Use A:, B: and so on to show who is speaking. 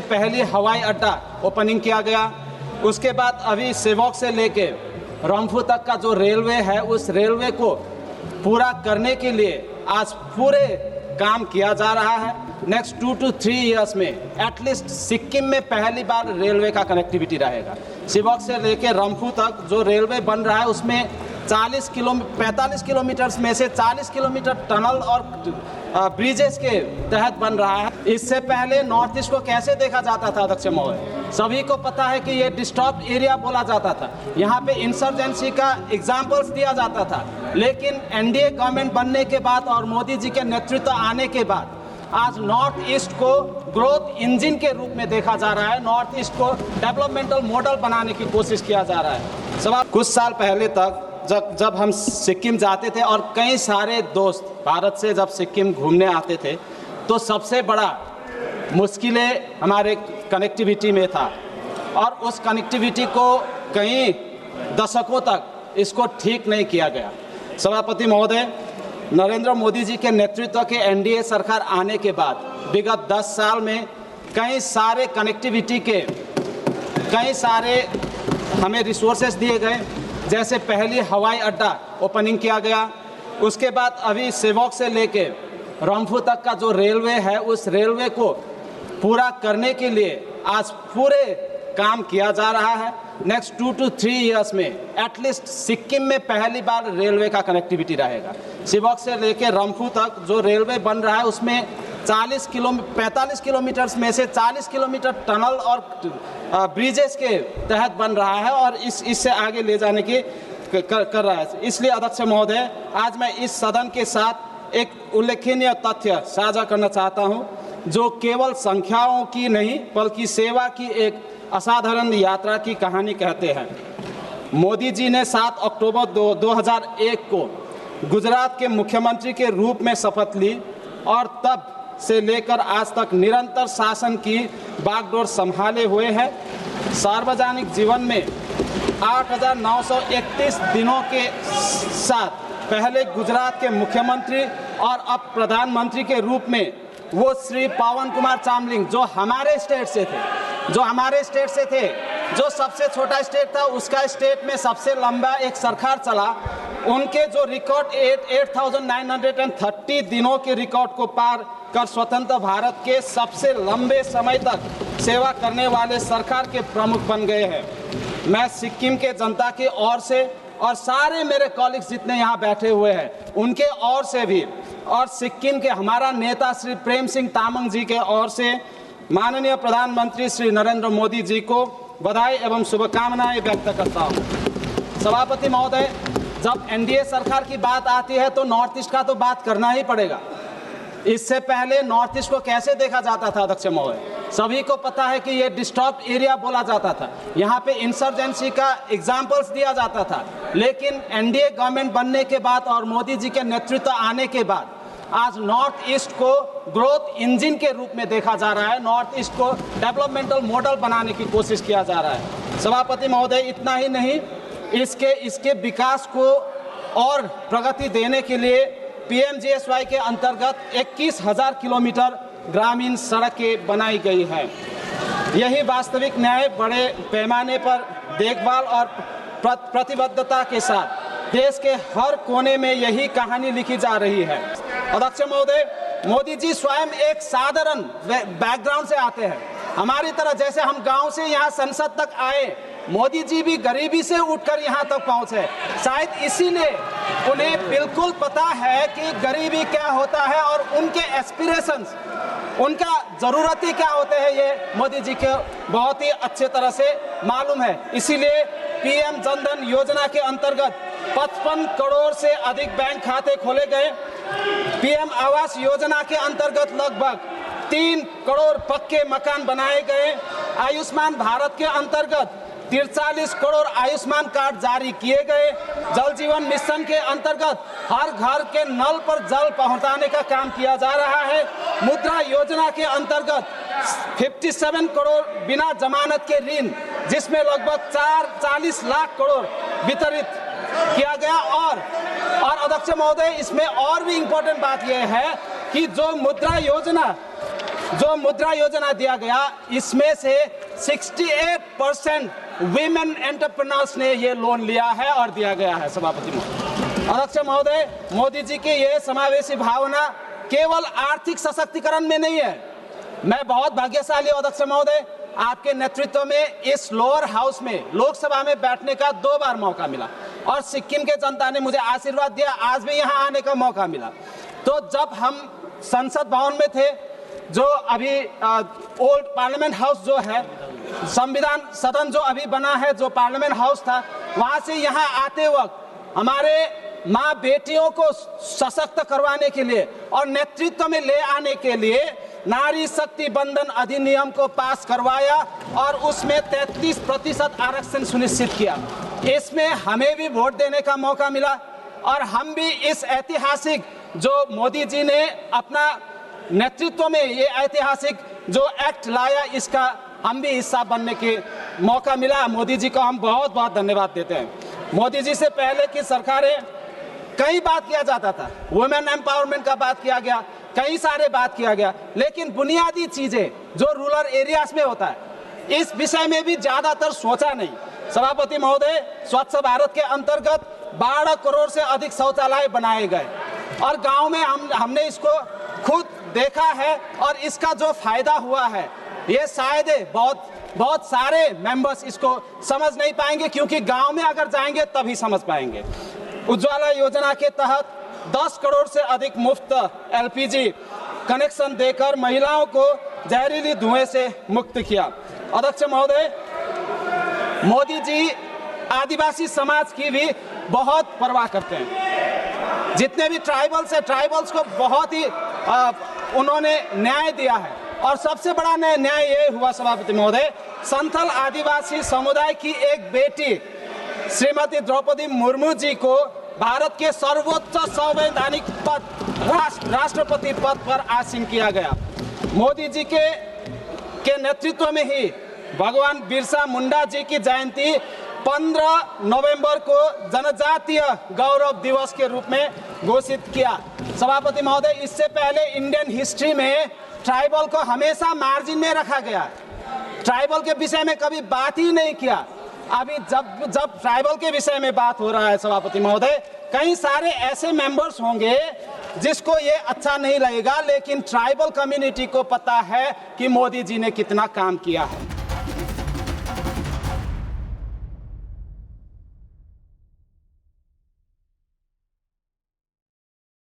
A: पहली हवाई अड्डा ओपनिंग किया गया। उसके बाद अभी सेवक से लेके रंफू तक का जो रेलवे है, उस रेलवे को पूरा करने के लिए आज पूरे काम किया जा रहा है। नेक्स्ट 2 to 3 इयर्स में एटलीस्ट सिक्किम में पहली बार रेलवे का कनेक्टिविटी रहेगा। सेवक से लेके रंफू तक जो रेलवे बन रहा है उसमें 45 किलोमीटर में से 40 किलोमीटर टनल और ब्रिजेस के तहत बन रहा है। इससे पहले नॉर्थ ईस्ट को कैसे देखा जाता था अध्यक्ष महोदय? सभी को पता है कि ये डिस्टर्ब एरिया बोला जाता था, यहाँ पे इंसर्जेंसी का एग्जाम्पल्स दिया जाता था। लेकिन एनडीए गवर्नमेंट बनने के बाद और मोदी जी के नेतृत्व आने के बाद आज नॉर्थ ईस्ट को ग्रोथ इंजन के रूप में देखा जा रहा है। नॉर्थ ईस्ट को डेवलपमेंटल मॉडल बनाने की कोशिश किया जा रहा है। सब कुछ साल पहले तक जब हम सिक्किम जाते थे और कई सारे दोस्त भारत से जब सिक्किम घूमने आते थे, तो सबसे बड़ा मुश्किलें हमारे कनेक्टिविटी में था और उस कनेक्टिविटी को कई दशकों तक इसको ठीक नहीं किया गया। सभापति महोदय, नरेंद्र मोदी जी के नेतृत्व के एनडीए सरकार आने के बाद विगत 10 साल में कई सारे कनेक्टिविटी के कई सारे हमें रिसोर्सेज दिए गए। जैसे पहली हवाई अड्डा ओपनिंग किया गया। उसके बाद अभी सेवक से लेके रंफू तक का जो रेलवे है, उस रेलवे को पूरा करने के लिए आज पूरे काम किया जा रहा है। नेक्स्ट 2 to 3 इयर्स में एटलीस्ट सिक्किम में पहली बार रेलवे का कनेक्टिविटी रहेगा। सेवक से लेके रंफू तक जो रेलवे बन रहा है उसमें 45 किलोमीटर में से 40 किलोमीटर टनल और ब्रिजेस के तहत बन रहा है और इससे आगे ले जाने की कर रहा है। इसलिए अध्यक्ष महोदय, आज मैं इस सदन के साथ एक उल्लेखनीय तथ्य साझा करना चाहता हूं, जो केवल संख्याओं की नहीं बल्कि सेवा की एक असाधारण यात्रा की कहानी कहते हैं। मोदी जी ने 7 अक्टूबर 2001 को गुजरात के मुख्यमंत्री के रूप में शपथ ली और तब से लेकर आज तक निरंतर शासन की बागडोर संभाले हुए हैं। सार्वजनिक जीवन में 8,931 दिनों के साथ पहले गुजरात के मुख्यमंत्री और अब प्रधानमंत्री के रूप में वो श्री पवन कुमार चामलिंग, जो हमारे स्टेट से थे, जो सबसे छोटा स्टेट था, उसका स्टेट में सबसे लंबा एक सरकार चला। उनके जो रिकॉर्ड 8,930 दिनों के रिकॉर्ड को पार कर स्वतंत्र भारत के सबसे लंबे समय तक सेवा करने वाले सरकार के प्रमुख बन गए हैं। मैं सिक्किम के जनता की ओर से और सारे मेरे कॉलीग्स जितने यहाँ बैठे हुए हैं उनके ओर से भी, और सिक्किम के हमारा नेता श्री प्रेम सिंह तामाङ जी के ओर से माननीय प्रधानमंत्री श्री नरेंद्र मोदी जी को बधाई एवं शुभकामनाएं व्यक्त करता हूँ। सभापति महोदय, जब एनडीए सरकार की बात आती है तो नॉर्थ ईस्ट का तो बात करना ही पड़ेगा। इससे पहले नॉर्थ ईस्ट को कैसे देखा जाता था अध्यक्ष महोदय? सभी को पता है कि ये डिस्टर्ब एरिया बोला जाता था, यहाँ पे इंसर्जेंसी का एग्जाम्पल्स दिया जाता था। लेकिन एनडीए गवर्नमेंट बनने के बाद और मोदी जी के नेतृत्व आने के बाद आज नॉर्थ ईस्ट को ग्रोथ इंजन के रूप में देखा जा रहा है। नॉर्थ ईस्ट को डेवलपमेंटल मॉडल बनाने की कोशिश किया जा रहा है। सभापति महोदय, इतना ही नहीं, इसके विकास को और प्रगति देने के लिए पीएमजीएसवाई के अंतर्गत 21,000 किलोमीटर ग्रामीण सड़कें बनाई गई है। यही वास्तविक न्याय बड़े पैमाने पर देखभाल और प्रतिबद्धता के साथ देश के हर कोने में यही कहानी लिखी जा रही है। अध्यक्ष महोदय, मोदी जी स्वयं एक साधारण बैकग्राउंड से आते हैं। हमारी तरह जैसे हम गांव से यहाँ संसद तक आए, मोदी जी भी गरीबी से उठकर यहाँ तक पहुँचे। शायद इसीलिए उन्हें बिल्कुल पता है कि गरीबी क्या होता है और उनके एस्पिरेशंस, उनका ज़रूरतें क्या होते हैं, ये मोदी जी को बहुत ही अच्छे तरह से मालूम है। इसीलिए पीएम जनधन योजना के अंतर्गत 55 करोड़ से अधिक बैंक खाते खोले गए। पीएम आवास योजना के अंतर्गत लगभग 3 करोड़ पक्के मकान बनाए गए। आयुष्मान भारत के अंतर्गत 43 करोड़ आयुष्मान कार्ड जारी किए गए। जल जीवन मिशन के अंतर्गत हर घर के नल पर जल पहुंचाने का काम किया जा रहा है। मुद्रा योजना के अंतर्गत 57 करोड़ बिना जमानत के ऋण, जिसमें लगभग 40 लाख करोड़ वितरित किया गया। और अध्यक्ष महोदय, इसमें और भी इम्पोर्टेंट बात यह है कि जो मुद्रा योजना जो मुद्रा योजना दिया गया, इसमें से 68% वीमेन एंटरप्रेन्योर्स ने ये लोन लिया है और दिया गया है। सभापति महोदय, अध्यक्ष महोदय, मोदी जी की ये समावेशी भावना केवल आर्थिक सशक्तिकरण में नहीं है। मैं बहुत भाग्यशाली हूं अध्यक्ष महोदय, आपके नेतृत्व में इस लोअर हाउस में लोकसभा में बैठने का 2 बार मौका मिला और सिक्किम के जनता ने मुझे आशीर्वाद दिया, आज भी यहाँ आने का मौका मिला। तो जब हम संसद भवन में थे, जो अभी ओल्ड पार्लियामेंट हाउस जो है, संविधान सदन जो अभी बना है, जो पार्लियामेंट हाउस था, वहां से यहाँ आते वक्त हमारे माँ बेटियों को सशक्त करवाने के लिए और नेतृत्व में ले आने के लिए नारी शक्ति बंधन अधिनियम को पास करवाया और उसमें 33% आरक्षण सुनिश्चित किया। इसमें हमें भी वोट देने का मौका मिला और हम भी इस ऐतिहासिक जो मोदी जी ने अपना नेतृत्व में ये ऐतिहासिक जो एक्ट लाया, इसका हम भी हिस्सा बनने के मौका मिला। मोदी जी को हम बहुत बहुत धन्यवाद देते हैं। मोदी जी से पहले की सरकारें कई बात किया जाता था, वुमेन एम्पावरमेंट का बात किया गया, कई सारे बात किया गया, लेकिन बुनियादी चीजें जो रूरल एरियाज में होता है, इस विषय में भी ज्यादातर सोचा नहीं। सभापति महोदय, स्वच्छ भारत के अंतर्गत 12 करोड़ से अधिक शौचालय बनाए गए और गांव में हमने इसको खुद देखा है और इसका जो फायदा हुआ है, ये शायद बहुत सारे मेंबर्स इसको समझ नहीं पाएंगे, क्योंकि गांव में अगर जाएंगे तभी समझ पाएंगे। उज्ज्वला योजना के तहत 10 करोड़ से अधिक मुफ्त एलपीजी कनेक्शन देकर महिलाओं को जहरीली धुएं से मुक्त किया। अध्यक्ष महोदय, मोदी जी आदिवासी समाज की भी बहुत परवाह करते हैं। जितने भी ट्राइबल्स हैं, ट्राइबल्स को बहुत ही उन्होंने न्याय दिया है और सबसे बड़ा न्याय ये हुआ सभापति महोदय, संथाल आदिवासी समुदाय की एक बेटी श्रीमती द्रौपदी मुर्मू जी को भारत के सर्वोच्च संवैधानिक पद राष्ट्रपति पद पर आसीन किया गया। मोदी जी के नेतृत्व में ही भगवान बिरसा मुंडा जी की जयंती 15 नवंबर को जनजातीय गौरव दिवस के रूप में घोषित किया। सभापति महोदय, इससे पहले इंडियन हिस्ट्री में ट्राइबल को हमेशा मार्जिन में रखा गया, ट्राइबल के विषय में कभी बात ही नहीं किया। अभी जब ट्राइबल के विषय में बात हो रहा है सभापति महोदय, कई सारे ऐसे मेंबर्स होंगे जिसको ये अच्छा नहीं लगेगा, लेकिन ट्राइबल कम्युनिटी को पता है कि मोदी जी ने कितना काम किया है।